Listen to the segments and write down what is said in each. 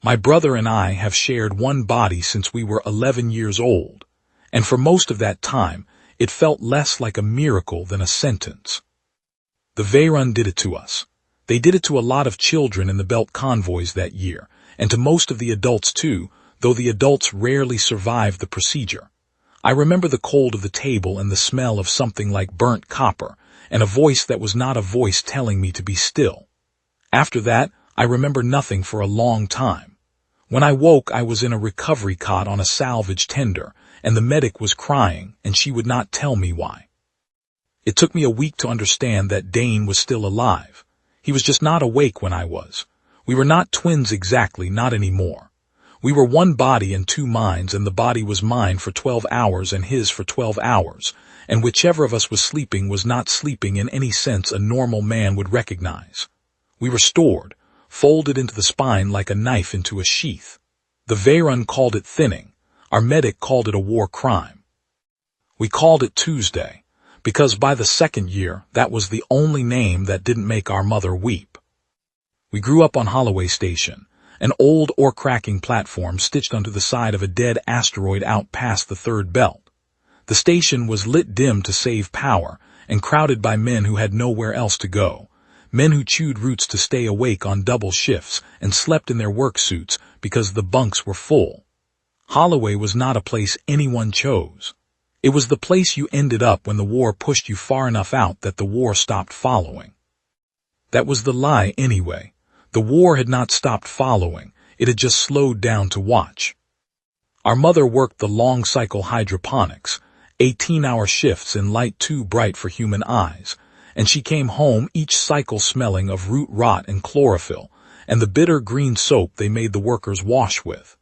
My brother and I have shared one body since we were 11 years old, and for most of that time, it felt less like a miracle than a sentence. The Veyrun did it to us. They did it to a lot of children in the belt convoys that year, and to most of the adults too, though the adults rarely survived the procedure. I remember the cold of the table and the smell of something like burnt copper, and a voice that was not a voice telling me to be still. After that, I remember nothing for a long time. When I woke, I was in a recovery cot on a salvage tender, and the medic was crying, and she would not tell me why. It took me a week to understand that Dane was still alive. He was just not awake when I was. We were not twins exactly, not anymore. We were one body and two minds, and the body was mine for 12 hours and his for 12 hours, and whichever of us was not sleeping in any sense a normal man would recognize. We were stored, folded into the spine like a knife into a sheath. The Veyrun called it thinning. Our medic called it a war crime. We called it Tuesday, because by the second year, that was the only name that didn't make our mother weep. We grew up on Holloway Station, an old ore-cracking platform stitched onto the side of a dead asteroid out past the third belt. The station was lit dim to save power and crowded by men who had nowhere else to go, men who chewed roots to stay awake on double shifts and slept in their work suits because the bunks were full. Holloway was not a place anyone chose. It was the place you ended up when the war pushed you far enough out that the war stopped following. That was the lie anyway. The war had not stopped following, it had just slowed down to watch. Our mother worked the long cycle hydroponics, 18-hour shifts in light too bright for human eyes, and she came home each cycle smelling of root rot and chlorophyll, and the bitter green soap they made the workers wash with.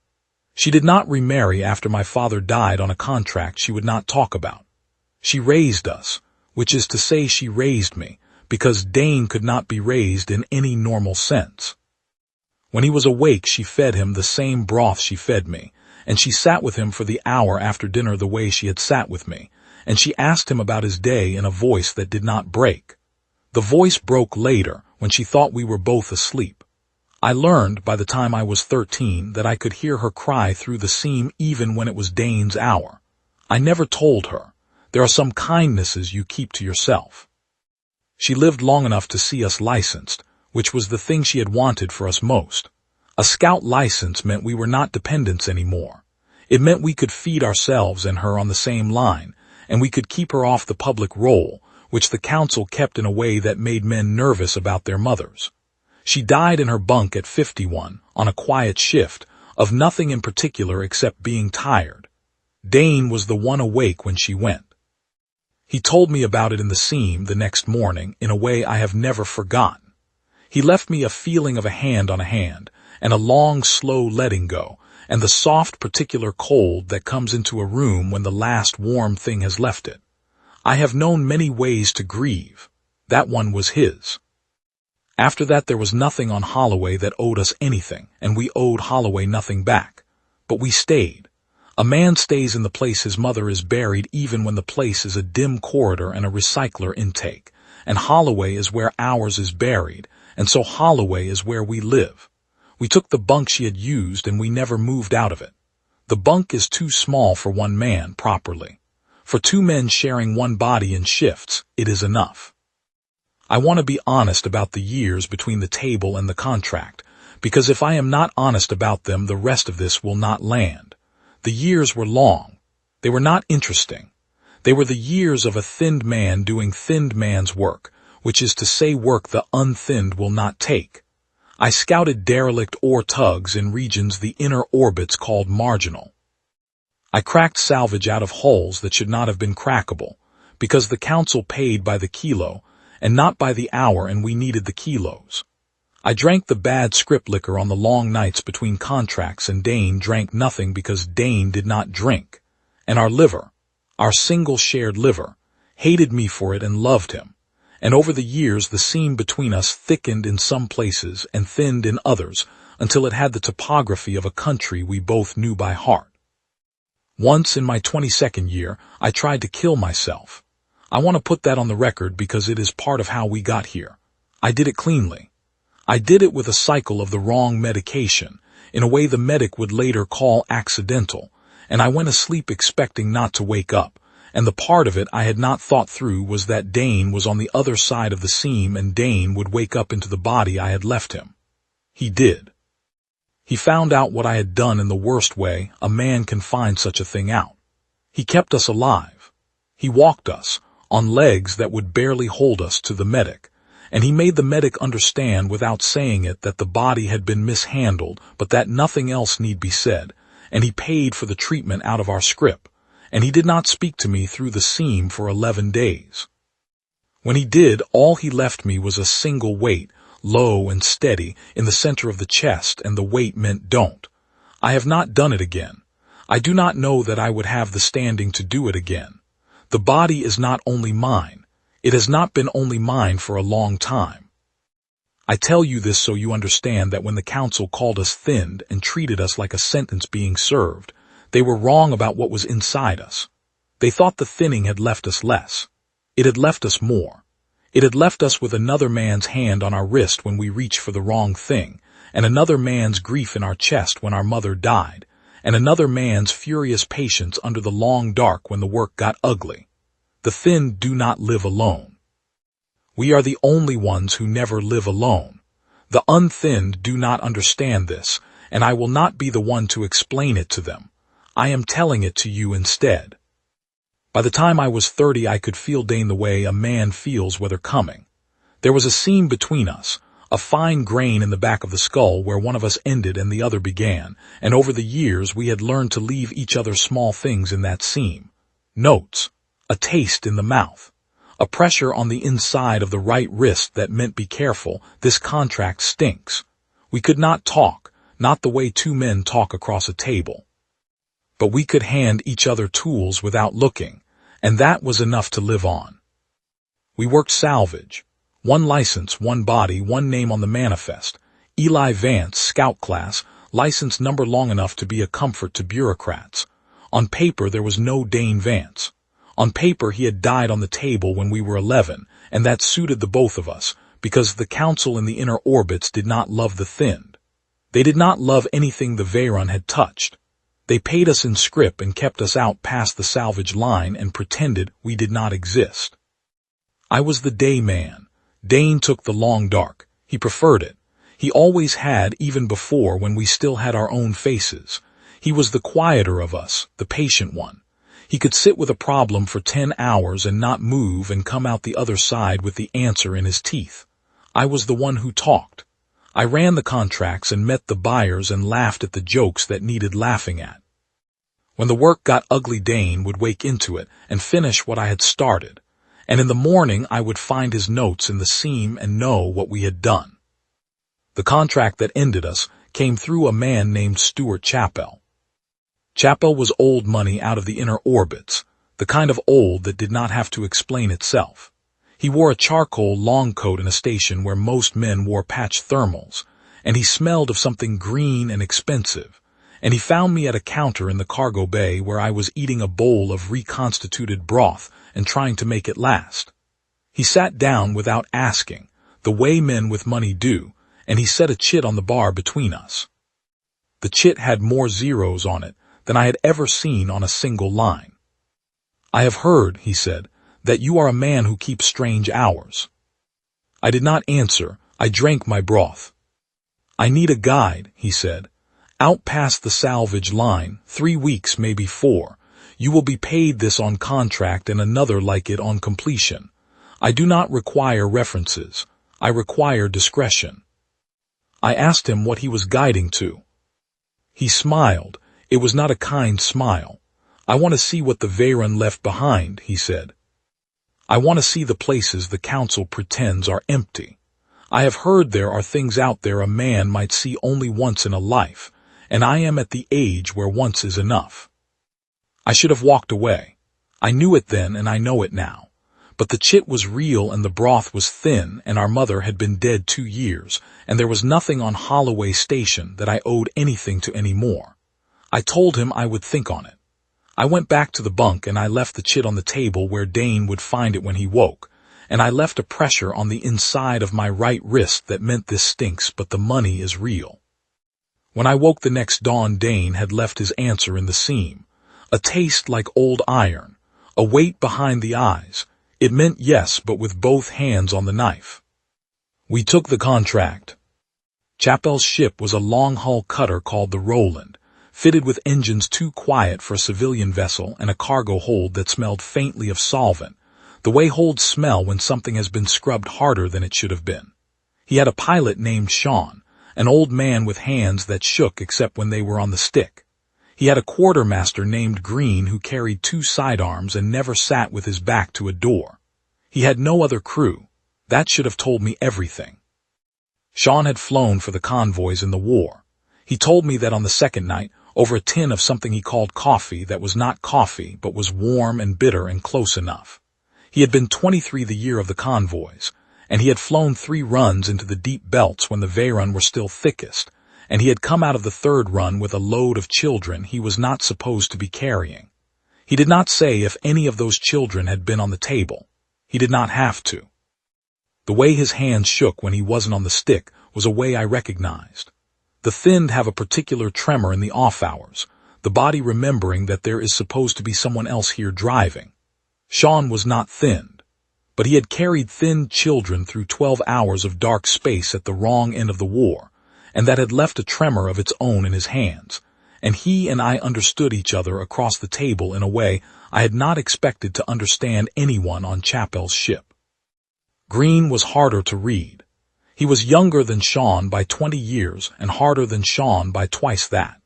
She did not remarry after my father died on a contract she would not talk about. She raised us, which is to say she raised me, because Dane could not be raised in any normal sense. When he was awake, she fed him the same broth she fed me, and she sat with him for the hour after dinner the way she had sat with me, and she asked him about his day in a voice that did not break. The voice broke later, when she thought we were both asleep. I learned, by the time I was 13, that I could hear her cry through the seam even when it was Dane's hour. I never told her. There are some kindnesses you keep to yourself. She lived long enough to see us licensed, which was the thing she had wanted for us most. A scout license meant we were not dependents anymore. It meant we could feed ourselves and her on the same line, and we could keep her off the public roll, which the council kept in a way that made men nervous about their mothers. She died in her bunk at 51, on a quiet shift, of nothing in particular except being tired. Dane was the one awake when she went. He told me about it in the seam the next morning in a way I have never forgotten. He left me a feeling of a hand on a hand, and a long, slow letting go, and the soft, particular cold that comes into a room when the last warm thing has left it. I have known many ways to grieve. That one was his. After that there was nothing on Holloway that owed us anything, and we owed Holloway nothing back. But we stayed. A man stays in the place his mother is buried even when the place is a dim corridor and a recycler intake, and Holloway is where ours is buried, and so Holloway is where we live. We took the bunk she had used and we never moved out of it. The bunk is too small for one man properly. For two men sharing one body in shifts, it is enough. I want to be honest about the years between the table and the contract, because if I am not honest about them, the rest of this will not land. The years were long. They were not interesting. They were the years of a thinned man doing thinned man's work, which is to say work the unthinned will not take. I scouted derelict ore tugs in regions the inner orbits called marginal. I cracked salvage out of hulls that should not have been crackable, because the council paid by the kilo, and not by the hour, and we needed the kilos. I drank the bad script liquor on the long nights between contracts, and Dane drank nothing because Dane did not drink. And our liver, our single shared liver, hated me for it and loved him. And over the years the seam between us thickened in some places and thinned in others until it had the topography of a country we both knew by heart. Once in my 22nd year, I tried to kill myself. I want to put that on the record because it is part of how we got here. I did it cleanly. I did it with a cycle of the wrong medication, in a way the medic would later call accidental, and I went asleep expecting not to wake up, and the part of it I had not thought through was that Dane was on the other side of the seam and Dane would wake up into the body I had left him. He did. He found out what I had done in the worst way a man can find such a thing out. He kept us alive. He walked us, on legs that would barely hold us, to the medic, and he made the medic understand without saying it that the body had been mishandled but that nothing else need be said, and he paid for the treatment out of our scrip, and he did not speak to me through the seam for 11 days. When he did, all he left me was a single weight, low and steady, in the center of the chest, and the weight meant don't. I have not done it again. I do not know that I would have the standing to do it again. The body is not only mine. It has not been only mine for a long time. I tell you this so you understand that when the council called us thinned and treated us like a sentence being served, they were wrong about what was inside us. They thought the thinning had left us less. It had left us more. It had left us with another man's hand on our wrist when we reached for the wrong thing, and another man's grief in our chest when our mother died, and another man's furious patience under the long dark when the work got ugly. The thin do not live alone. We are the only ones who never live alone. The unthinned do not understand this, and I will not be the one to explain it to them. I am telling it to you instead. By the time I was 30, I could feel Dane the way a man feels weather coming. There was a seam between us, a fine grain in the back of the skull where one of us ended and the other began, and over the years we had learned to leave each other small things in that seam. Notes, a taste in the mouth, a pressure on the inside of the right wrist that meant be careful, this contract stinks. We could not talk, not the way two men talk across a table. But we could hand each other tools without looking, and that was enough to live on. We worked salvage. One license, one body, one name on the manifest. Eli Vance, scout class, license number long enough to be a comfort to bureaucrats. On paper there was no Dane Vance. On paper he had died on the table when we were 11, and that suited the both of us, because the council in the inner orbits did not love the thinned. They did not love anything the Veyrun had touched. They paid us in scrip and kept us out past the salvage line and pretended we did not exist. I was the day man. Dane took the long dark. He preferred it. He always had, even before when we still had our own faces. He was the quieter of us, the patient one. He could sit with a problem for 10 hours and not move and come out the other side with the answer in his teeth. I was the one who talked. I ran the contracts and met the buyers and laughed at the jokes that needed laughing at. When the work got ugly, Dane would wake into it and finish what I had started, and in the morning I would find his notes in the seam and know what we had done. The contract that ended us came through a man named Stuart Chappell. Chappell was old money out of the inner orbits, the kind of old that did not have to explain itself. He wore a charcoal long coat in a station where most men wore patch thermals, and he smelled of something green and expensive, and he found me at a counter in the cargo bay where I was eating a bowl of reconstituted broth and trying to make it last. He sat down without asking, the way men with money do, and he set a chit on the bar between us. The chit had more zeros on it than I had ever seen on a single line. "I have heard," he said, "that you are a man who keeps strange hours." I did not answer. I drank my broth. "I need a guide," he said. "Out past the salvage line, 3 weeks, maybe 4. You will be paid this on contract and another like it on completion. I do not require references. I require discretion." I asked him what he was guiding to. He smiled. It was not a kind smile. "I want to see what the Veyrun left behind," he said. "I want to see the places the council pretends are empty. I have heard there are things out there a man might see only once in a life, and I am at the age where once is enough." I should have walked away. I knew it then and I know it now. But the chit was real and the broth was thin and our mother had been dead 2 years, and there was nothing on Holloway Station that I owed anything to any more. I told him I would think on it. I went back to the bunk and I left the chit on the table where Dane would find it when he woke, and I left a pressure on the inside of my right wrist that meant this stinks but the money is real. When I woke the next dawn, Dane had left his answer in the seam. A taste like old iron, a weight behind the eyes. It meant yes, but with both hands on the knife. We took the contract. Chappell's ship was a long-hull cutter called the Roland, fitted with engines too quiet for a civilian vessel and a cargo hold that smelled faintly of solvent, the way holds smell when something has been scrubbed harder than it should have been. He had a pilot named Sean, an old man with hands that shook except when they were on the stick. He had a quartermaster named Green who carried 2 sidearms and never sat with his back to a door. He had no other crew. That should have told me everything. Sean had flown for the convoys in the war. He told me that on the second night, over a tin of something he called coffee that was not coffee but was warm and bitter and close enough. He had been 23 the year of the convoys, and he had flown 3 runs into the deep belts when the Veyrun were still thickest, and he had come out of the 3rd run with a load of children he was not supposed to be carrying. He did not say if any of those children had been on the table. He did not have to. The way his hands shook when he wasn't on the stick was a way I recognized. The thinned have a particular tremor in the off hours, the body remembering that there is supposed to be someone else here driving. Sean was not thinned, but he had carried thinned children through 12 hours of dark space at the wrong end of the war, and that had left a tremor of its own in his hands, and he and I understood each other across the table in a way I had not expected to understand anyone on Chappell's ship. Green was harder to read. He was younger than Sean by 20 years and harder than Sean by twice that.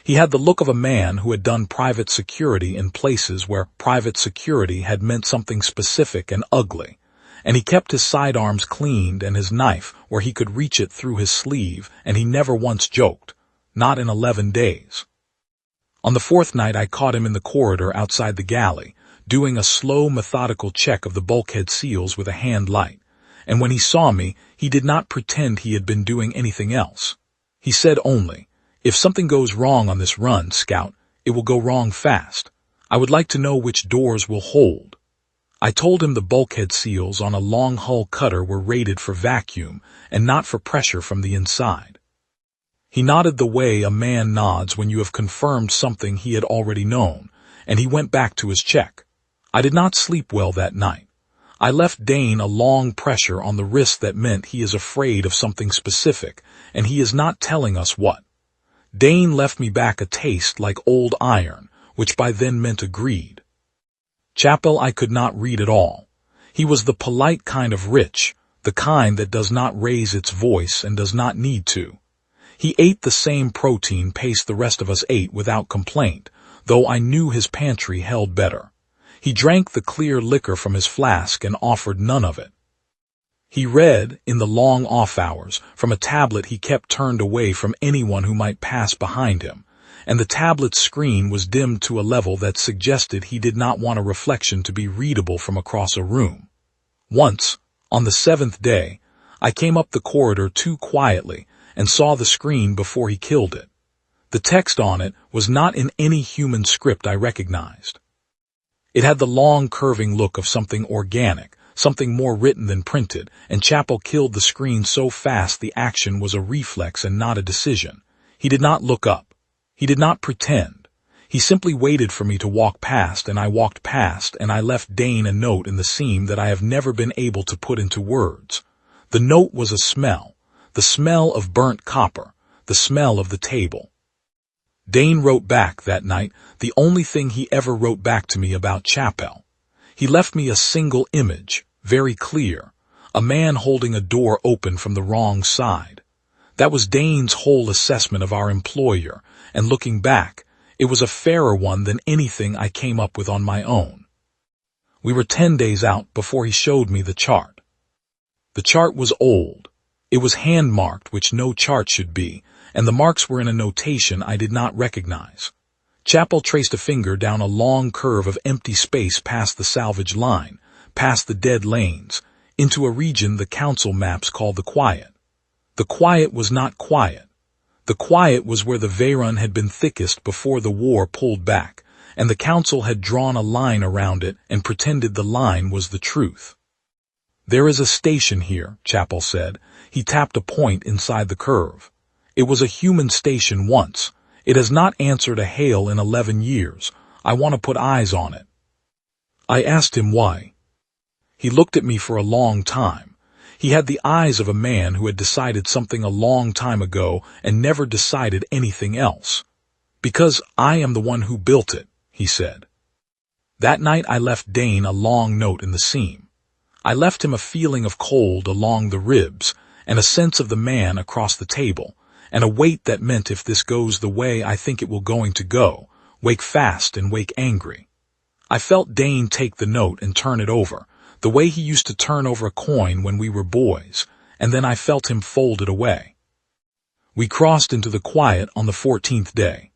He had the look of a man who had done private security in places where private security had meant something specific and ugly, and he kept his sidearms cleaned and his knife where he could reach it through his sleeve, and he never once joked, not in 11 days. On the 4th night I caught him in the corridor outside the galley, doing a slow, methodical check of the bulkhead seals with a hand light, and when he saw me, he did not pretend he had been doing anything else. He said only, "If something goes wrong on this run, Scout, it will go wrong fast. I would like to know which doors will hold." I told him the bulkhead seals on a long-hull cutter were rated for vacuum and not for pressure from the inside. He nodded the way a man nods when you have confirmed something he had already known, and he went back to his check. I did not sleep well that night. I left Dane a long pressure on the wrist that meant he is afraid of something specific, and he is not telling us what. Dane left me back a taste like old iron, which by then meant agreed. Chappell I could not read at all. He was the polite kind of rich, the kind that does not raise its voice and does not need to. He ate the same protein paste the rest of us ate without complaint, though I knew his pantry held better. He drank the clear liquor from his flask and offered none of it. He read, in the long off hours, from a tablet he kept turned away from anyone who might pass behind him, and the tablet's screen was dimmed to a level that suggested he did not want a reflection to be readable from across a room. Once, on the 7th day, I came up the corridor too quietly and saw the screen before he killed it. The text on it was not in any human script I recognized. It had the long curving look of something organic, something more written than printed, and Chappell killed the screen so fast the action was a reflex and not a decision. He did not look up. He did not pretend. He simply waited for me to walk past, and I walked past, and I left Dane a note in the seam that I have never been able to put into words. The note was a smell, the smell of burnt copper, the smell of the table. Dane wrote back that night, the only thing he ever wrote back to me about Chappell. He left me a single image, very clear, a man holding a door open from the wrong side. That was Dane's whole assessment of our employer, and looking back, it was a fairer one than anything I came up with on my own. We were 10 days out before he showed me the chart. The chart was old. It was hand-marked, which no chart should be, and the marks were in a notation I did not recognize. Chappell traced a finger down a long curve of empty space past the salvage line, past the dead lanes, into a region the council maps called the quiet. The quiet was not quiet. The quiet was where the Veyrun had been thickest before the war pulled back, and the council had drawn a line around it and pretended the line was the truth. "There is a station here," Chappell said. He tapped a point inside the curve. It was a human station once. It has not answered a hail in 11 years. I want to put eyes on it." I asked him why. He looked at me for a long time. He had the eyes of a man who had decided something a long time ago and never decided anything else. "Because I am the one who built it," he said. That night I left Dane a long note in the seam. I left him a feeling of cold along the ribs, and a sense of the man across the table, and a weight that meant if this goes the way I think it will going to go, wake fast and wake angry. I felt Dane take the note and turn it over, the way he used to turn over a coin when we were boys, and then I felt him fold it away. We crossed into the quiet on the 14th day.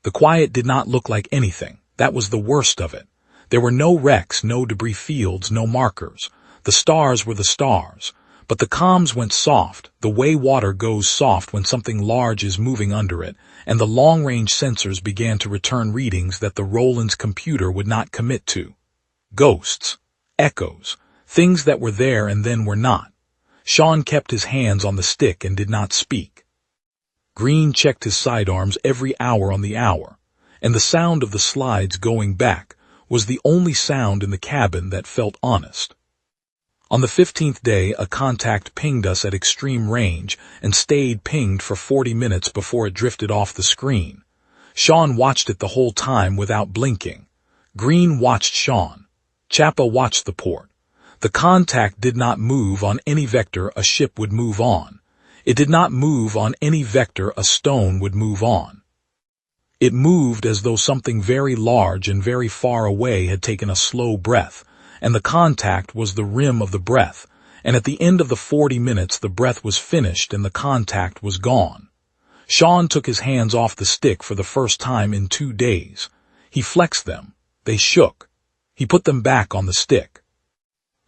The quiet did not look like anything. That was the worst of it. There were no wrecks, no debris fields, no markers. The stars were the stars. But the comms went soft, the way water goes soft when something large is moving under it, and the long-range sensors began to return readings that the Roland's computer would not commit to. Ghosts, echoes, things that were there and then were not. Sean kept his hands on the stick and did not speak. Green checked his sidearms every hour on the hour, and the sound of the slides going back was the only sound in the cabin that felt honest. On the 15th day, a contact pinged us at extreme range and stayed pinged for 40 minutes before it drifted off the screen. Sean watched it the whole time without blinking. Green watched Sean. Chappa watched the port. The contact did not move on any vector a ship would move on. It did not move on any vector a stone would move on. It moved as though something very large and very far away had taken a slow breath, and the contact was the rim of the breath, and at the end of the 40 minutes the breath was finished and the contact was gone. Sean took his hands off the stick for the first time in 2 days. He flexed them. They shook. He put them back on the stick.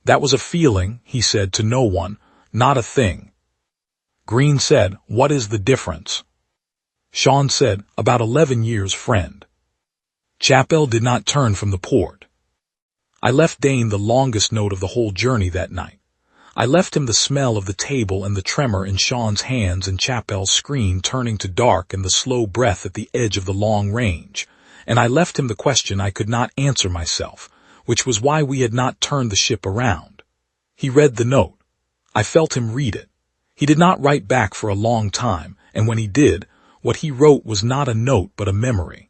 "That was a feeling," he said to no one, "not a thing." Green said, "What is the difference?" Sean said, "About 11 years, friend." Chappell did not turn from the port. I left Dane the longest note of the whole journey that night. I left him the smell of the table and the tremor in Sean's hands and Chappell's screen turning to dark and the slow breath at the edge of the long range, and I left him the question I could not answer myself, which was why we had not turned the ship around. He read the note. I felt him read it. He did not write back for a long time, and when he did, what he wrote was not a note but a memory.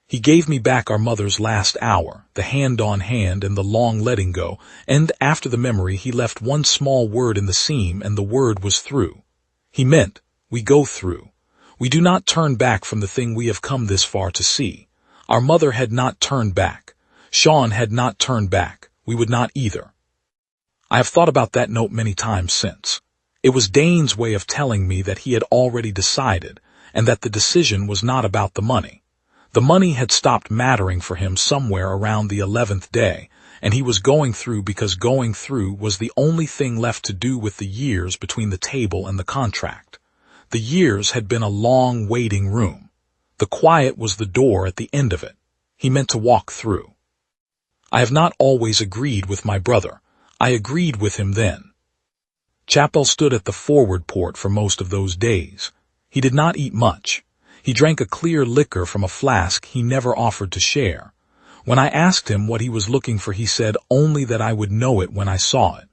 He gave me back our mother's last hour, the hand on hand and the long letting go, and after the memory he left one small word in the seam, and the word was through. He meant, we go through. We do not turn back from the thing we have come this far to see. Our mother had not turned back. Sean had not turned back. We would not either. I have thought about that note many times since. It was Dane's way of telling me that he had already decided, and that the decision was not about the money. The money had stopped mattering for him somewhere around the 11th day, and he was going through because going through was the only thing left to do with the years between the table and the contract. The years had been a long waiting room. The quiet was the door at the end of it. He meant to walk through. I have not always agreed with my brother. I agreed with him then. Chappell stood at the forward port for most of those days. He did not eat much. He drank a clear liquor from a flask he never offered to share. When I asked him what he was looking for, he said only that I would know it when I saw it.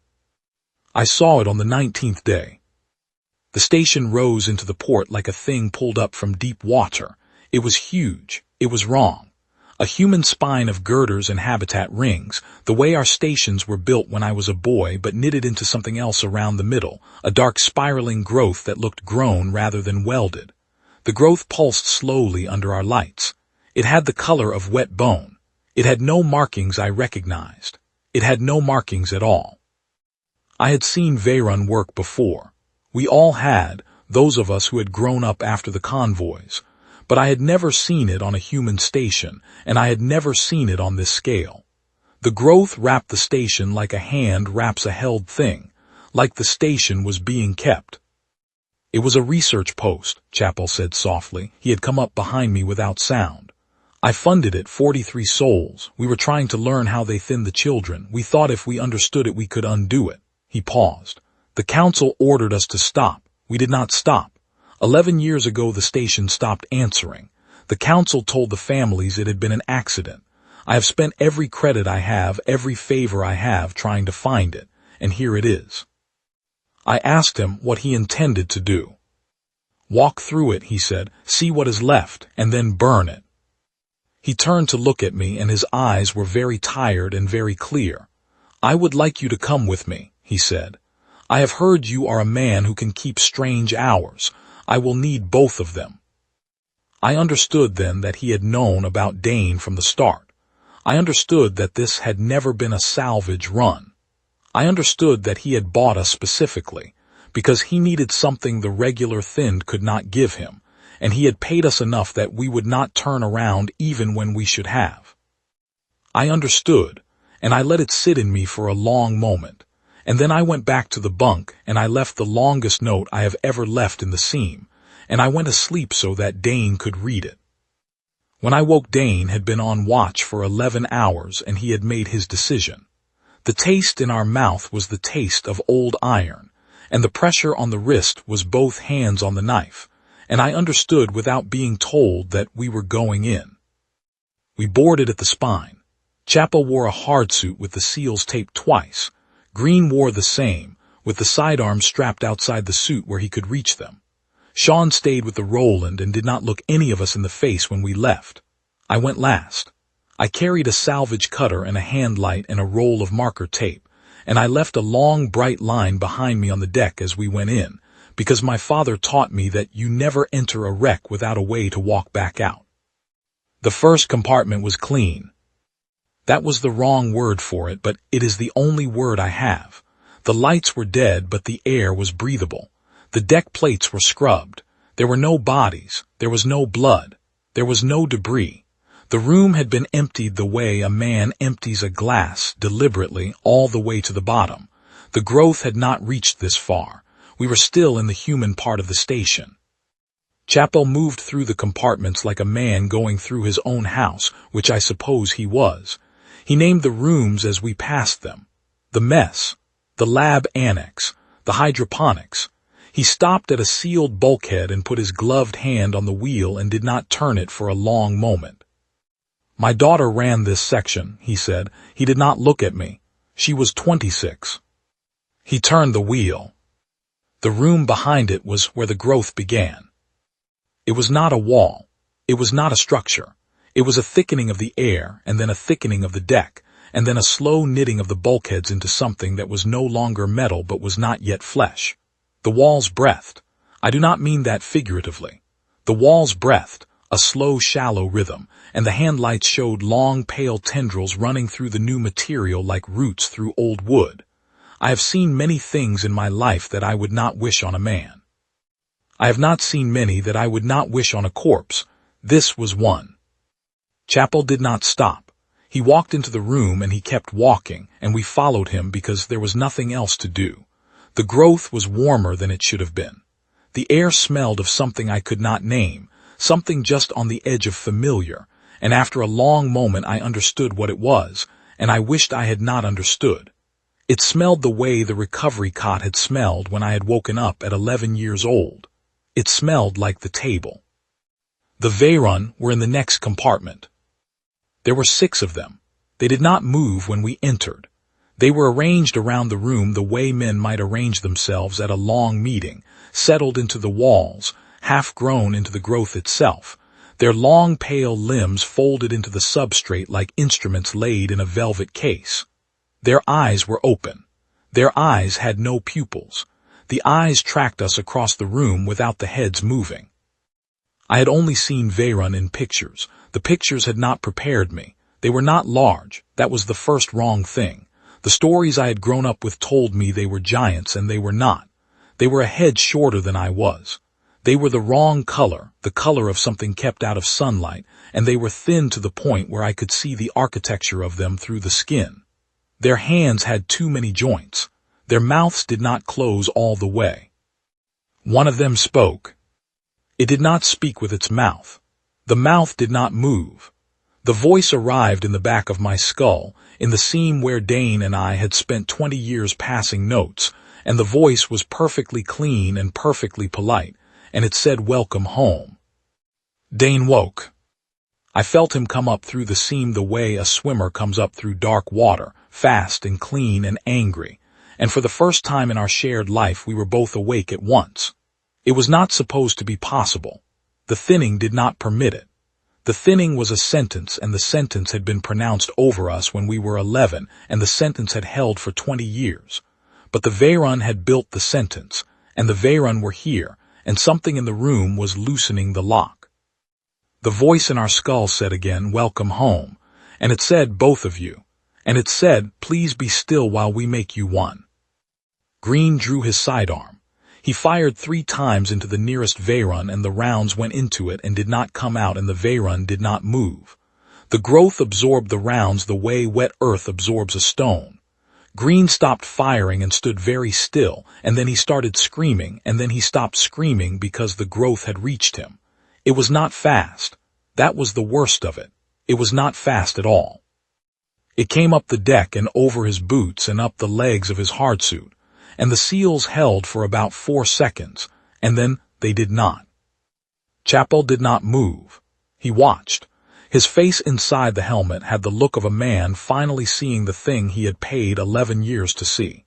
I saw it on the 19th day. The station rose into the port like a thing pulled up from deep water. It was huge. It was wrong. A human spine of girders and habitat rings, the way our stations were built when I was a boy, but knitted into something else around the middle, a dark spiraling growth that looked grown rather than welded. The growth pulsed slowly under our lights. It had the color of wet bone. It had no markings I recognized. It had no markings at all. I had seen Veyrun work before. We all had, those of us who had grown up after the convoys. But I had never seen it on a human station, and I had never seen it on this scale. The growth wrapped the station like a hand wraps a held thing, like the station was being kept. It was a research post, Chappell said softly. He had come up behind me without sound. I funded it 43 souls. We were trying to learn how they thin the children. We thought if we understood it we could undo it. He paused. The council ordered us to stop. We did not stop. 11 years ago the station stopped answering. The council told the families it had been an accident. I have spent every credit I have, every favor I have trying to find it, and here it is. I asked him what he intended to do. Walk through it, he said, see what is left, and then burn it. He turned to look at me, and his eyes were very tired and very clear. I would like you to come with me, he said. I have heard you are a man who can keep strange hours. I will need both of them. I understood then that he had known about Dane from the start. I understood that this had never been a salvage run. I understood that he had bought us specifically, because he needed something the regular Thind could not give him, and he had paid us enough that we would not turn around even when we should have. I understood, and I let it sit in me for a long moment, and then I went back to the bunk and I left the longest note I have ever left in the seam, and I went asleep so that Dane could read it. When I woke, Dane had been on watch for 11 hours and he had made his decision. The taste in our mouth was the taste of old iron, and the pressure on the wrist was both hands on the knife, and I understood without being told that we were going in. We boarded at the spine. Chapel wore a hard suit with the seals taped twice. Green wore the same, with the sidearms strapped outside the suit where he could reach them. Sean stayed with the Roland and did not look any of us in the face when we left. I went last. I carried a salvage cutter and a hand light and a roll of marker tape, and I left a long bright line behind me on the deck as we went in, because my father taught me that you never enter a wreck without a way to walk back out. The first compartment was clean. That was the wrong word for it, but it is the only word I have. The lights were dead, but the air was breathable. The deck plates were scrubbed. There were no bodies. There was no blood. There was no debris. The room had been emptied the way a man empties a glass, deliberately, all the way to the bottom. The growth had not reached this far. We were still in the human part of the station. Chapel moved through the compartments like a man going through his own house, which I suppose he was. He named the rooms as we passed them. The mess, the lab annex, the hydroponics. He stopped at a sealed bulkhead and put his gloved hand on the wheel and did not turn it for a long moment. My daughter ran this section, he said. He did not look at me. She was 26. He turned the wheel. The room behind it was where the growth began. It was not a wall. It was not a structure. It was a thickening of the air, and then a thickening of the deck, and then a slow knitting of the bulkheads into something that was no longer metal but was not yet flesh. The walls breathed. I do not mean that figuratively. The walls breathed, a slow, shallow rhythm, and the handlights showed long, pale tendrils running through the new material like roots through old wood. I have seen many things in my life that I would not wish on a man. I have not seen many that I would not wish on a corpse. This was one. Chapel did not stop. He walked into the room and he kept walking, and we followed him because there was nothing else to do. The growth was warmer than it should have been. The air smelled of something I could not name, something just on the edge of familiar, and after a long moment I understood what it was, and I wished I had not understood. It smelled the way the recovery cot had smelled when I had woken up at 11 years old. It smelled like the table. The Veyrun were in the next compartment. There were 6 of them. They did not move when we entered. They were arranged around the room the way men might arrange themselves at a long meeting, settled into the walls, half grown into the growth itself, their long pale limbs folded into the substrate like instruments laid in a velvet case. Their eyes were open. Their eyes had no pupils. The eyes tracked us across the room without the heads moving. I had only seen Veyrun in pictures. The pictures had not prepared me. They were not large. That was the first wrong thing. The stories I had grown up with told me they were giants, and they were not. They were a head shorter than I was. They were the wrong color, the color of something kept out of sunlight, and they were thin to the point where I could see the architecture of them through the skin. Their hands had too many joints. Their mouths did not close all the way. One of them spoke. It did not speak with its mouth. The mouth did not move. The voice arrived in the back of my skull, in the seam where Dane and I had spent 20 years passing notes, and the voice was perfectly clean and perfectly polite, and it said welcome home. Dane woke. I felt him come up through the seam the way a swimmer comes up through dark water, fast and clean and angry, and for the first time in our shared life we were both awake at once. It was not supposed to be possible. The thinning did not permit it. The thinning was a sentence, and the sentence had been pronounced over us when we were 11, and the sentence had held for 20 years. But the Veyrun had built the sentence, and the Veyrun were here, and something in the room was loosening the lock. The voice in our skull said again, welcome home, and it said, both of you, and it said, please be still while we make you one. Green drew his sidearm. He fired 3 times into the nearest Veyrun, and the rounds went into it and did not come out, and the Veyrun did not move. The growth absorbed the rounds the way wet earth absorbs a stone. Green stopped firing and stood very still, and then he started screaming, and then he stopped screaming because the growth had reached him. It was not fast. That was the worst of it. It was not fast at all. It came up the deck and over his boots and up the legs of his hardsuit, and the seals held for about 4 seconds, and then they did not. Chapel did not move. He watched. His face inside the helmet had the look of a man finally seeing the thing he had paid 11 years to see.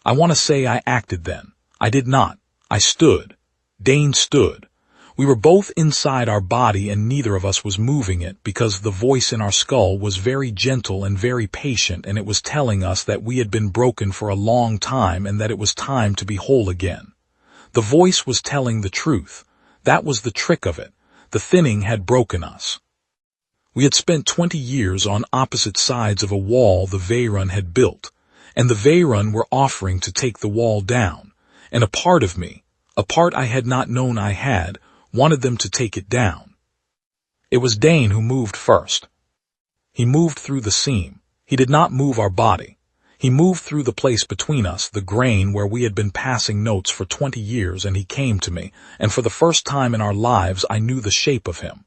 I want to say I acted then. I did not. I stood. Dane stood. We were both inside our body and neither of us was moving it because the voice in our skull was very gentle and very patient, and it was telling us that we had been broken for a long time and that it was time to be whole again. The voice was telling the truth. That was the trick of it. The thinning had broken us. We had spent 20 years on opposite sides of a wall the Veyrun had built, and the Veyrun were offering to take the wall down, and a part of me, a part I had not known I had, wanted them to take it down. It was Dane who moved first. He moved through the seam. He did not move our body. He moved through the place between us, the grain where we had been passing notes for 20 years, and he came to me, and for the first time in our lives I knew the shape of him.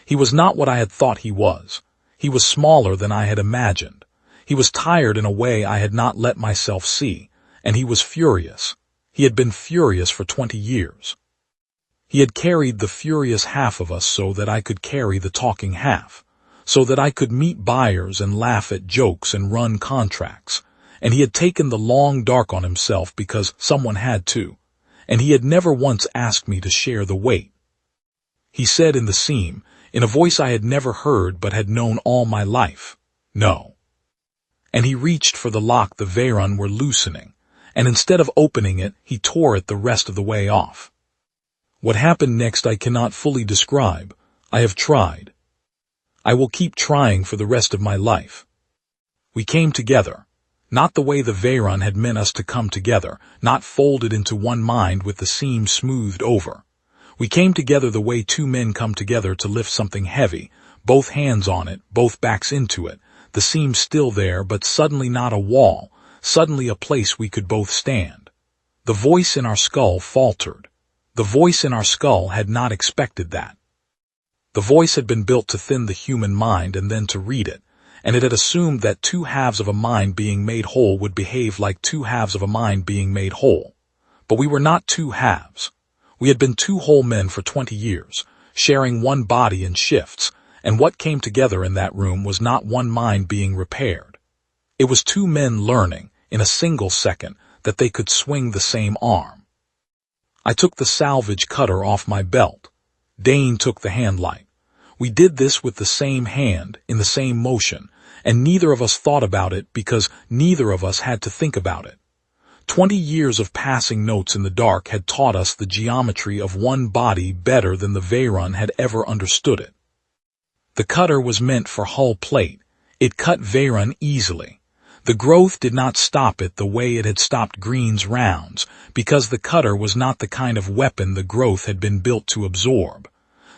He was not what I had thought he was. He was smaller than I had imagined. He was tired in a way I had not let myself see, and he was furious. He had been furious for 20 years. He had carried the furious half of us so that I could carry the talking half, so that I could meet buyers and laugh at jokes and run contracts, and he had taken the long dark on himself because someone had to, and he had never once asked me to share the weight. He said in the seam, in a voice I had never heard but had known all my life, no. And he reached for the lock the Veyrun were loosening, and instead of opening it, he tore it the rest of the way off. What happened next I cannot fully describe. I have tried. I will keep trying for the rest of my life. We came together, not the way the Veyrun had meant us to come together, not folded into one mind with the seam smoothed over. We came together the way 2 men come together to lift something heavy, both hands on it, both backs into it, the seam still there, but suddenly not a wall, suddenly a place we could both stand. The voice in our skull faltered. The voice in our skull had not expected that. The voice had been built to thin the human mind and then to read it, and it had assumed that 2 halves of a mind being made whole would behave like 2 halves of a mind being made whole. But we were not 2 halves. We had been 2 whole men for 20 years, sharing one body in shifts, and what came together in that room was not one mind being repaired. It was 2 men learning, in a single second, that they could swing the same arm. I took the salvage cutter off my belt. Dane took the handlight. We did this with the same hand, in the same motion, and neither of us thought about it because neither of us had to think about it. 20 years of passing notes in the dark had taught us the geometry of one body better than the Veyrun had ever understood it. The cutter was meant for hull plate. It cut Veyrun easily. The growth did not stop it the way it had stopped Green's rounds, because the cutter was not the kind of weapon the growth had been built to absorb.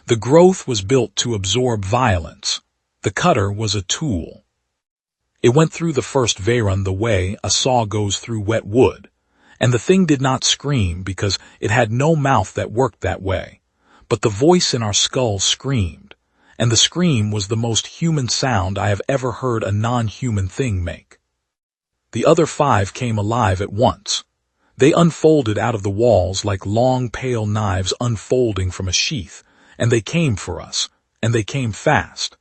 The growth was built to absorb violence. The cutter was a tool. It went through the first Veyrun the way a saw goes through wet wood, and the thing did not scream because it had no mouth that worked that way. But the voice in our skull screamed, and the scream was the most human sound I have ever heard a non-human thing make. The other 5 came alive at once. They unfolded out of the walls like long pale knives unfolding from a sheath, and they came for us, and they came fast.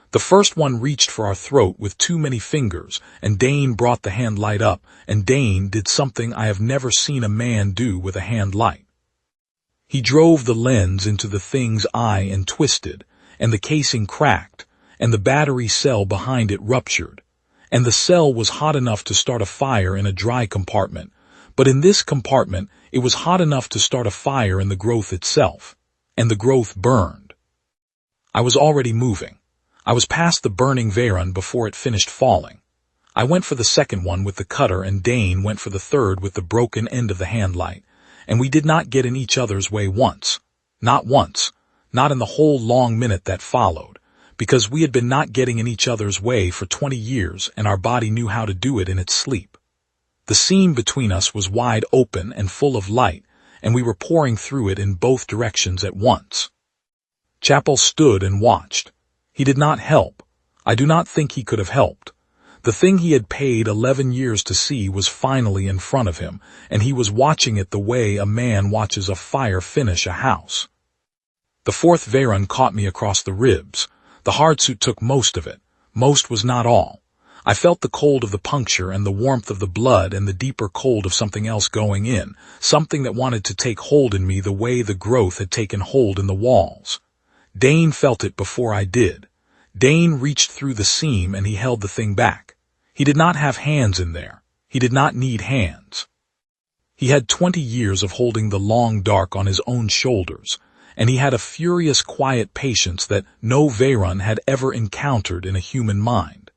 The first one reached for our throat with too many fingers, and Dane brought the hand light up, and Dane did something I have never seen a man do with a hand light. He drove the lens into the thing's eye and twisted, and the casing cracked, and the battery cell behind it ruptured, and the cell was hot enough to start a fire in a dry compartment, but in this compartment it was hot enough to start a fire in the growth itself, and the growth burned. I was already moving. I was past the burning Veyrun before it finished falling. I went for the second one with the cutter, and Dane went for the third with the broken end of the hand light, and we did not get in each other's way once, not in the whole long minute that followed, because we had been not getting in each other's way for 20 years, and our body knew how to do it in its sleep. The seam between us was wide open and full of light, and we were pouring through it in both directions at once. Chapel stood and watched. He did not help. I do not think he could have helped. The thing he had paid 11 years to see was finally in front of him, and he was watching it the way a man watches a fire finish a house. The fourth Veyrun caught me across the ribs. The hardsuit took most of it. Most was not all. I felt the cold of the puncture and the warmth of the blood and the deeper cold of something else going in, something that wanted to take hold in me the way the growth had taken hold in the walls. Dane felt it before I did. Dane reached through the seam and he held the thing back. He did not have hands in there. He did not need hands. He had 20 years of holding the long dark on his own shoulders, and he had a furious quiet patience that no Veyrun had ever encountered in a human mind.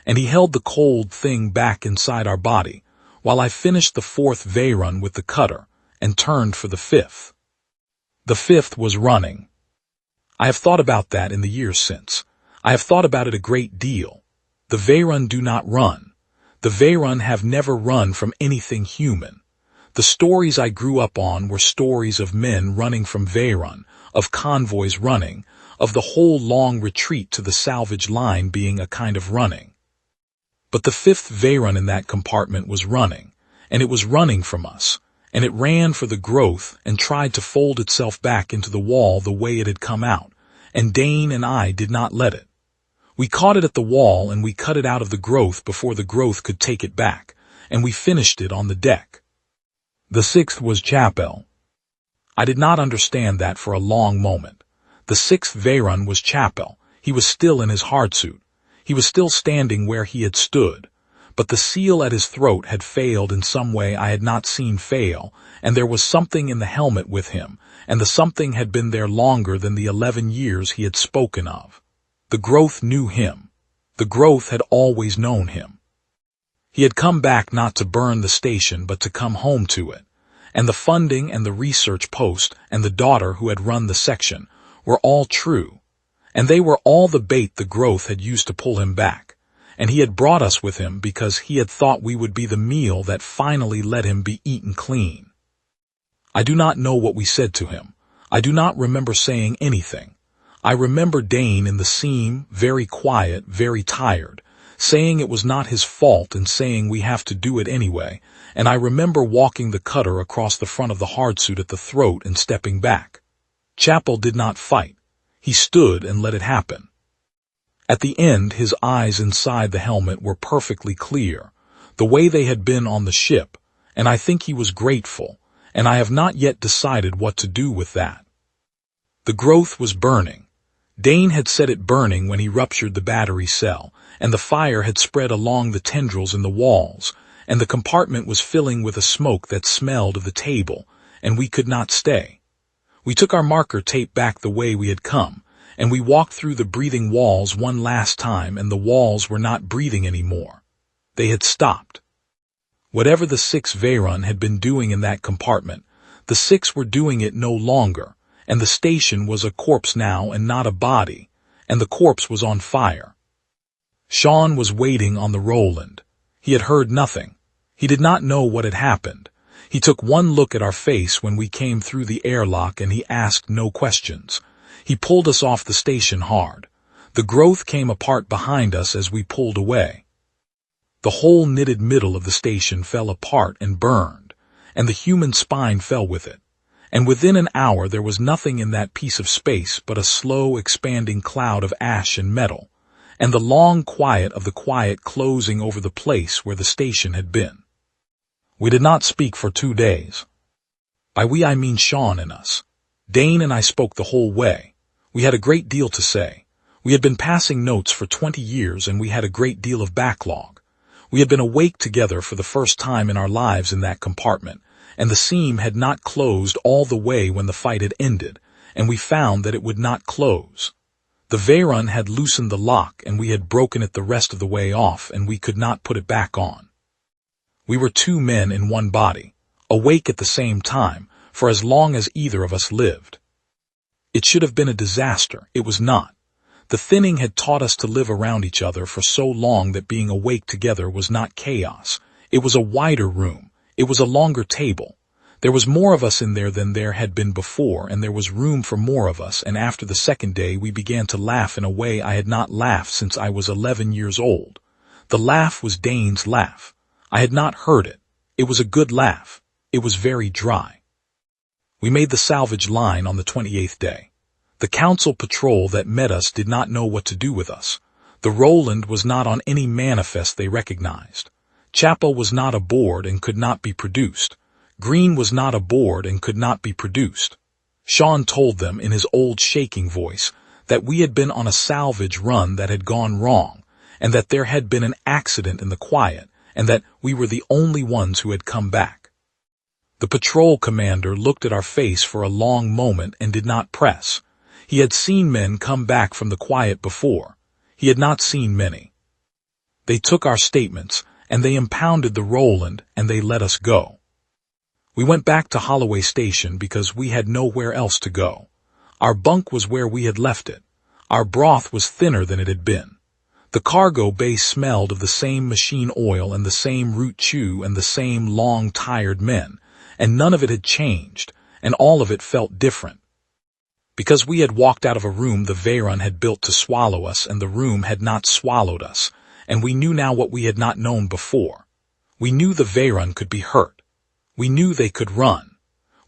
And he held the cold thing back inside our body, while I finished the fourth Veyrun with the cutter, and turned for the fifth. The fifth was running. I have thought about that in the years since. I have thought about it a great deal. The Veyrun do not run. The Veyrun have never run from anything human. The stories I grew up on were stories of men running from Veyrun, of convoys running, of the whole long retreat to the salvage line being a kind of running. But the fifth Veyrun in that compartment was running, and it was running from us, and it ran for the growth and tried to fold itself back into the wall the way it had come out, and Dane and I did not let it. We caught it at the wall and we cut it out of the growth before the growth could take it back, and we finished it on the deck. The sixth was Chapel. I did not understand that for a long moment. The sixth Veyrun was Chapel. He was still in his hardsuit. He was still standing where he had stood, but the seal at his throat had failed in some way I had not seen fail, and there was something in the helmet with him, and the something had been there longer than the 11 years he had spoken of. The growth knew him. The growth had always known him. He had come back not to burn the station but to come home to it, and the funding and the research post and the daughter who had run the section were all true, and they were all the bait the growth had used to pull him back, and he had brought us with him because he had thought we would be the meal that finally let him be eaten clean. I do not know what we said to him. I do not remember saying anything. I remember Dane in the seam, very quiet, very tired, saying it was not his fault and saying we have to do it anyway, and I remember walking the cutter across the front of the hardsuit at the throat and stepping back. Chapel did not fight. He stood and let it happen. At the end, his eyes inside the helmet were perfectly clear, the way they had been on the ship, and I think he was grateful, and I have not yet decided what to do with that. The growth was burning. Dane had set it burning when he ruptured the battery cell, and the fire had spread along the tendrils in the walls, and the compartment was filling with a smoke that smelled of the table, and we could not stay. We took our marker tape back the way we had come, and we walked through the breathing walls one last time, and the walls were not breathing anymore. They had stopped. Whatever the six Veyrun had been doing in that compartment, the six were doing it no longer, and the station was a corpse now and not a body, and the corpse was on fire. Sean was waiting on the Roland. He had heard nothing. He did not know what had happened. He took one look at our face when we came through the airlock and he asked no questions. He pulled us off the station hard. The growth came apart behind us as we pulled away. The whole knitted middle of the station fell apart and burned, and the human spine fell with it. And within an hour there was nothing in that piece of space but a slow expanding cloud of ash and metal, and the long quiet of the quiet closing over the place where the station had been. We did not speak for 2 days. By we I mean Sean and us. Dane and I spoke the whole way. We had a great deal to say. We had been passing notes for 20 years and we had a great deal of backlog. We had been awake together for the first time in our lives in that compartment, and the seam had not closed all the way when the fight had ended, and we found that it would not close. The Veyrun had loosened the lock and we had broken it the rest of the way off, and we could not put it back on. We were 2 men in one body, awake at the same time, for as long as either of us lived. It should have been a disaster. It was not. The thinning had taught us to live around each other for so long that being awake together was not chaos. It was a wider room. It was a longer table. There was more of us in there than there had been before, and there was room for more of us, and after the second day we began to laugh in a way I had not laughed since I was 11 years old. The laugh was Dane's laugh. I had not heard it. It was a good laugh. It was very dry. We made the salvage line on the 28th day. The council patrol that met us did not know what to do with us. The Roland was not on any manifest they recognized. Chapel was not aboard and could not be produced. Green was not aboard and could not be produced. Sean told them in his old shaking voice that we had been on a salvage run that had gone wrong, and that there had been an accident in the quiet, and that we were the only ones who had come back. The patrol commander looked at our face for a long moment and did not press. He had seen men come back from the quiet before. He had not seen many. They took our statements, and they impounded the Roland, and they let us go. We went back to Holloway Station because we had nowhere else to go. Our bunk was where we had left it. Our broth was thinner than it had been. The cargo bay smelled of the same machine oil and the same root chew and the same long, tired men, and none of it had changed, and all of it felt different. Because we had walked out of a room the Veyrun had built to swallow us, and the room had not swallowed us, and we knew now what we had not known before. We knew the Veyrun could be hurt. We knew they could run.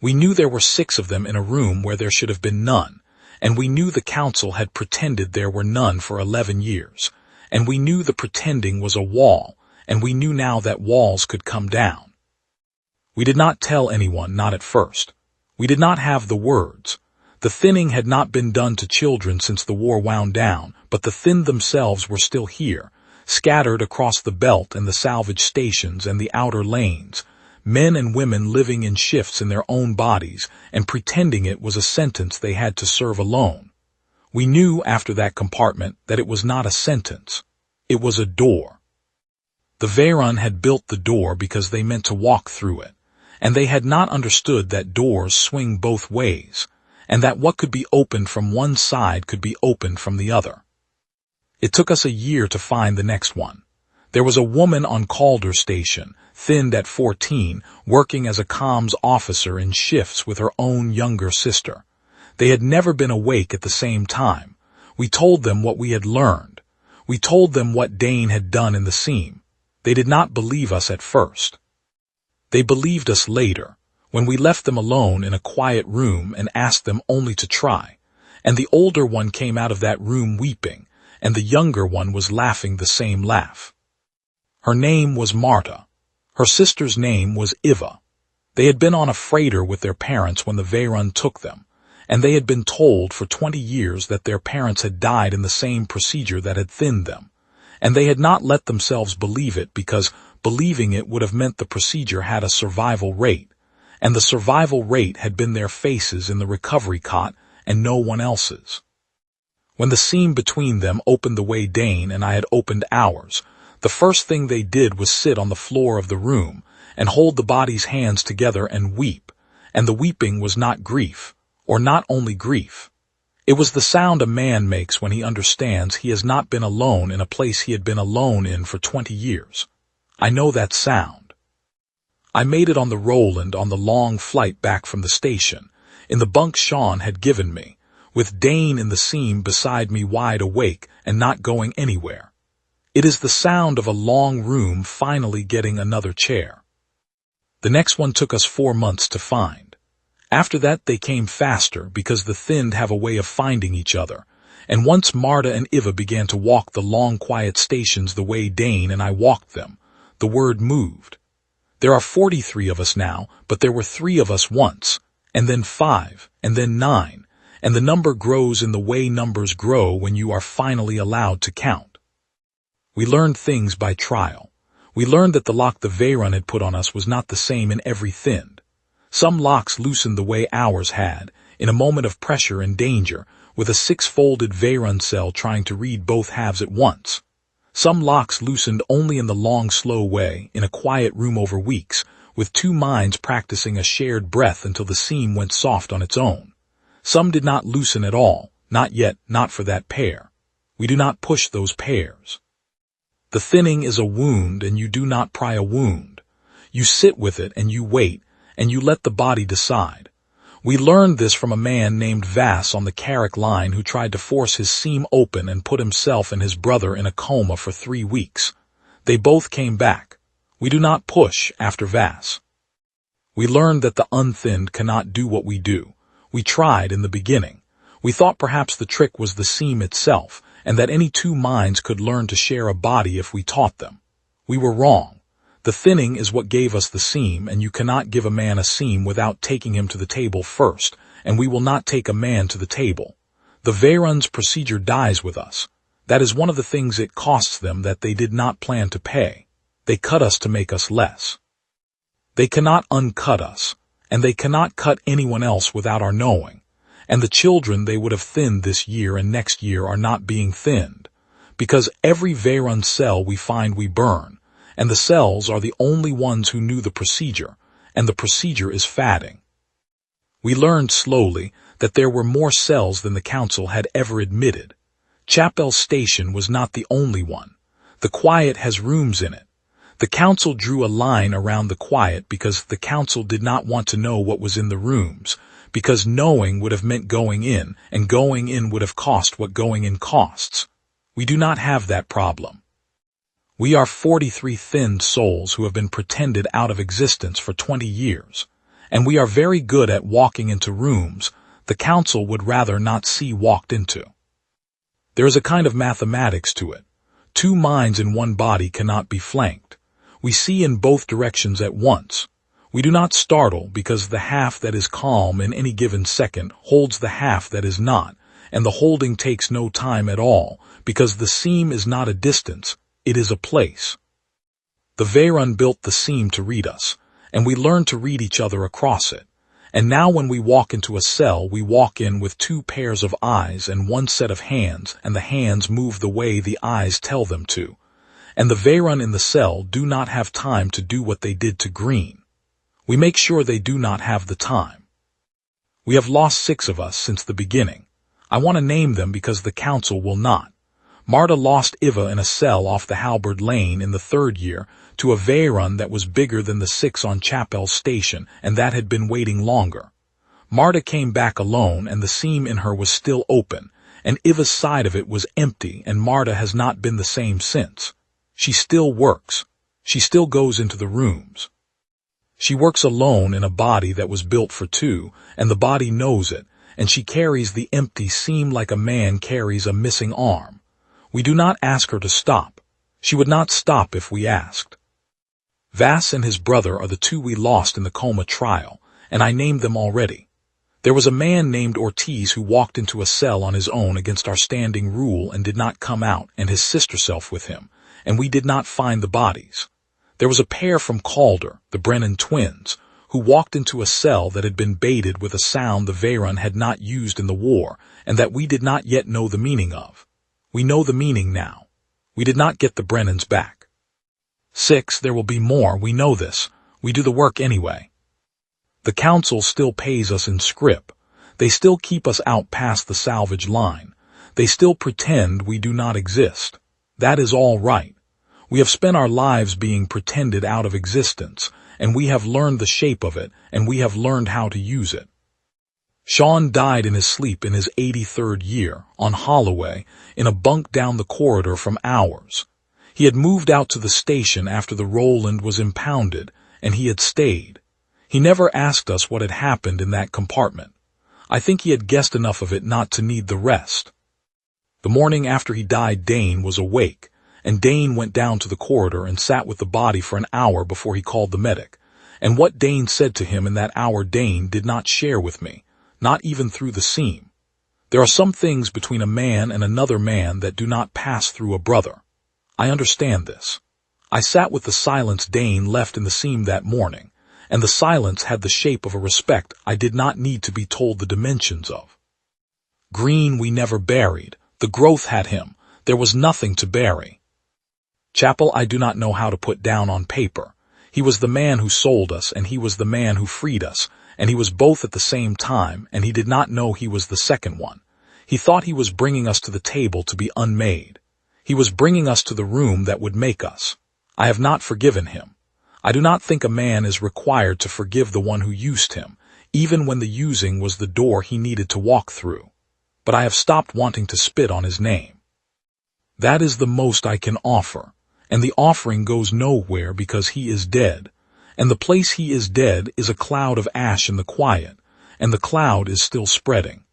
We knew there were 6 of them in a room where there should have been none, and we knew the council had pretended there were none for 11 years, and we knew the pretending was a wall, and we knew now that walls could come down. We did not tell anyone, not at first. We did not have the words. The thinning had not been done to children since the war wound down, but the thinned themselves were still here, scattered across the belt and the salvage stations and the outer lanes, men and women living in shifts in their own bodies and pretending it was a sentence they had to serve alone. We knew after that compartment that it was not a sentence. It was a door. The Veyrun had built the door because they meant to walk through it, and they had not understood that doors swing both ways, and that what could be opened from one side could be opened from the other. It took us a year to find the next one. There was a woman on Calder Station, thinned at 14, working as a comms officer in shifts with her own younger sister. They had never been awake at the same time. We told them what we had learned. We told them what Dane had done in the seam. They did not believe us at first. They believed us later, when we left them alone in a quiet room and asked them only to try, and the older one came out of that room weeping, and the younger one was laughing the same laugh. Her name was Marta. Her sister's name was Iva. They had been on a freighter with their parents when the Veyrun took them, and they had been told for 20 years that their parents had died in the same procedure that had thinned them, and they had not let themselves believe it because believing it would have meant the procedure had a survival rate, and the survival rate had been their faces in the recovery cot and no one else's. When the seam between them opened the way Dane and I had opened ours, the first thing they did was sit on the floor of the room and hold the bodies' hands together and weep, and the weeping was not grief, or not only grief. It was the sound a man makes when he understands he has not been alone in a place he had been alone in for 20 years. I know that sound. I made it on the Roland on the long flight back from the station, in the bunk Sean had given me, with Dane in the seam beside me wide awake and not going anywhere. It is the sound of a long room finally getting another chair. The next one took us 4 months to find. After that they came faster because the thinned have a way of finding each other, and once Marta and Iva began to walk the long quiet stations the way Dane and I walked them, the word moved. There are 43 of us now, but there were 3 of us once, and then 5, and then 9, and the number grows in the way numbers grow when you are finally allowed to count. We learned things by trial. We learned that the lock the Veyrun had put on us was not the same in every thinned. Some locks loosened the way ours had, in a moment of pressure and danger, with a 6-folded Veyrun cell trying to read both halves at once. Some locks loosened only in the long, slow way, in a quiet room over weeks, with 2 minds practicing a shared breath until the seam went soft on its own. Some did not loosen at all, not yet, not for that pair. We do not push those pairs. The thinning is a wound, and you do not pry a wound. You sit with it and you wait, and you let the body decide. We learned this from a man named Vass on the Carrick line who tried to force his seam open and put himself and his brother in a coma for 3 weeks. They both came back. We do not push after Vass. We learned that the unthinned cannot do what we do. We tried in the beginning. We thought perhaps the trick was the seam itself, and that any 2 minds could learn to share a body if we taught them. We were wrong. The thinning is what gave us the seam, and you cannot give a man a seam without taking him to the table first, and we will not take a man to the table. The Veyrun's procedure dies with us. That is one of the things it costs them that they did not plan to pay. They cut us to make us less. They cannot uncut us, and they cannot cut anyone else without our knowing. And the children they would have thinned this year and next year are not being thinned, because every Veyrun cell we find we burn. And the cells are the only ones who knew the procedure, and the procedure is fatting. We learned slowly that there were more cells than the council had ever admitted. Chapel Station was not the only one. The quiet has rooms in it. The council drew a line around the quiet because the council did not want to know what was in the rooms, because knowing would have meant going in, and going in would have cost what going in costs. We do not have that problem. We are 43 thinned souls who have been pretended out of existence for 20 years, and we are very good at walking into rooms the council would rather not see walked into. There is a kind of mathematics to it. 2 minds in one body cannot be flanked. We see in both directions at once. We do not startle because the half that is calm in any given second holds the half that is not, and the holding takes no time at all because the seam is not a distance. It is a place. The Veyrun built the seam to read us, and we learned to read each other across it. And now when we walk into a cell, we walk in with 2 pairs of eyes and 1 set of hands, and the hands move the way the eyes tell them to. And the Veyrun in the cell do not have time to do what they did to Green. We make sure they do not have the time. We have lost 6 of us since the beginning. I want to name them because the council will not. Marta lost Iva in a cell off the Halberd Lane in the 3rd year to a Veyrun that was bigger than the 6 on Chapel Station, and that had been waiting longer. Marta came back alone, and the seam in her was still open, and Iva's side of it was empty, and Marta has not been the same since. She still works. She still goes into the rooms. She works alone in a body that was built for 2, and the body knows it, and she carries the empty seam like a man carries a missing arm. We do not ask her to stop. She would not stop if we asked. Vass and his brother are the 2 we lost in the coma trial, and I named them already. There was a man named Ortiz who walked into a cell on his own against our standing rule and did not come out, and his sister self with him, and we did not find the bodies. There was a pair from Calder, the Brennan twins, who walked into a cell that had been baited with a sound the Veyrun had not used in the war, and that we did not yet know the meaning of. We know the meaning now. We did not get the Brennans back. 6, there will be more, we know this. We do the work anyway. The council still pays us in scrip. They still keep us out past the salvage line. They still pretend we do not exist. That is all right. We have spent our lives being pretended out of existence, and we have learned the shape of it, and we have learned how to use it. Sean died in his sleep in his 83rd year, on Holloway, in a bunk down the corridor from ours. He had moved out to the station after the Roland was impounded, and he had stayed. He never asked us what had happened in that compartment. I think he had guessed enough of it not to need the rest. The morning after he died, Dane was awake, and Dane went down to the corridor and sat with the body for an hour before he called the medic. And what Dane said to him in that hour Dane did not share with me, not even through the seam. There are some things between a man and another man that do not pass through a brother. I understand this. I sat with the silence Dane left in the seam that morning, and the silence had the shape of a respect I did not need to be told the dimensions of. Green we never buried, the growth had him, there was nothing to bury. Chapel I do not know how to put down on paper. He was the man who sold us, and he was the man who freed us, and he was both at the same time, and he did not know he was the second one. He thought he was bringing us to the table to be unmade. He was bringing us to the room that would make us. I have not forgiven him. I do not think a man is required to forgive the one who used him, even when the using was the door he needed to walk through. But I have stopped wanting to spit on his name. That is the most I can offer, and the offering goes nowhere because he is dead, and the place he is dead is a cloud of ash in the quiet, and the cloud is still spreading.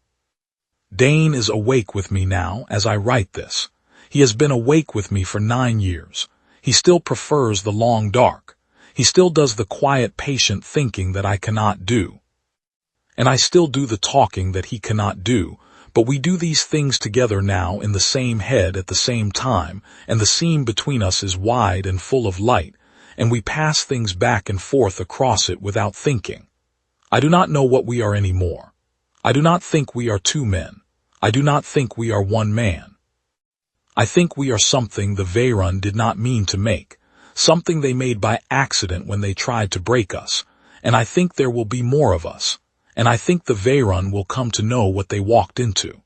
Dane is awake with me now as I write this. He has been awake with me for 9 years. He still prefers the long dark. He still does the quiet, patient thinking that I cannot do. And I still do the talking that he cannot do, but we do these things together now in the same head at the same time, and the seam between us is wide and full of light, and we pass things back and forth across it without thinking. I do not know what we are anymore. I do not think we are two men. I do not think we are one man. I think we are something the Veyrun did not mean to make, something they made by accident when they tried to break us, and I think there will be more of us, and I think the Veyrun will come to know what they walked into.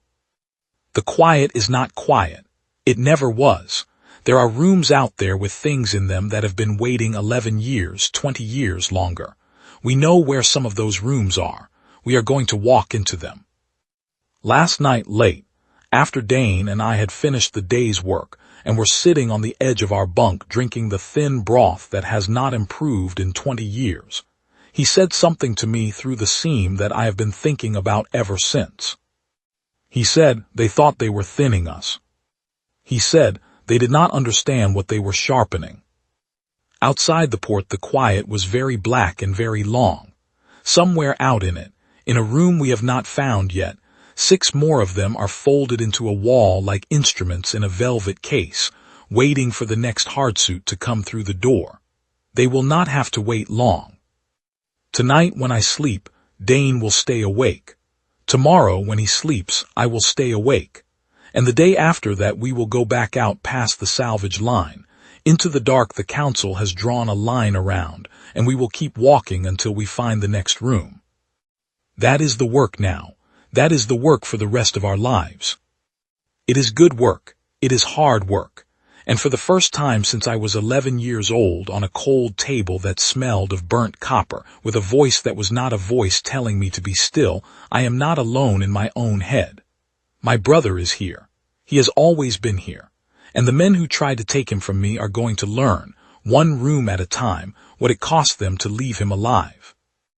The quiet is not quiet. It never was. There are rooms out there with things in them that have been waiting 11 years, 20 years longer. We know where some of those rooms are. We are going to walk into them. Last night late, after Dane and I had finished the day's work and were sitting on the edge of our bunk drinking the thin broth that has not improved in 20 years, he said something to me through the seam that I have been thinking about ever since. He said they thought they were thinning us. He said they did not understand what they were sharpening. Outside the port the quiet was very black and very long. Somewhere out in it, in a room we have not found yet, 6 more of them are folded into a wall like instruments in a velvet case, waiting for the next hardsuit to come through the door. They will not have to wait long. Tonight when I sleep, Dane will stay awake. Tomorrow when he sleeps, I will stay awake. And the day after that we will go back out past the salvage line. Into the dark the council has drawn a line around, and we will keep walking until we find the next room. That is the work now. That is the work for the rest of our lives. It is good work. It is hard work. And for the first time since I was 11 years old, on a cold table that smelled of burnt copper, with a voice that was not a voice telling me to be still, I am not alone in my own head. My brother is here. He has always been here. And the men who tried to take him from me are going to learn, one room at a time, what it cost them to leave him alive.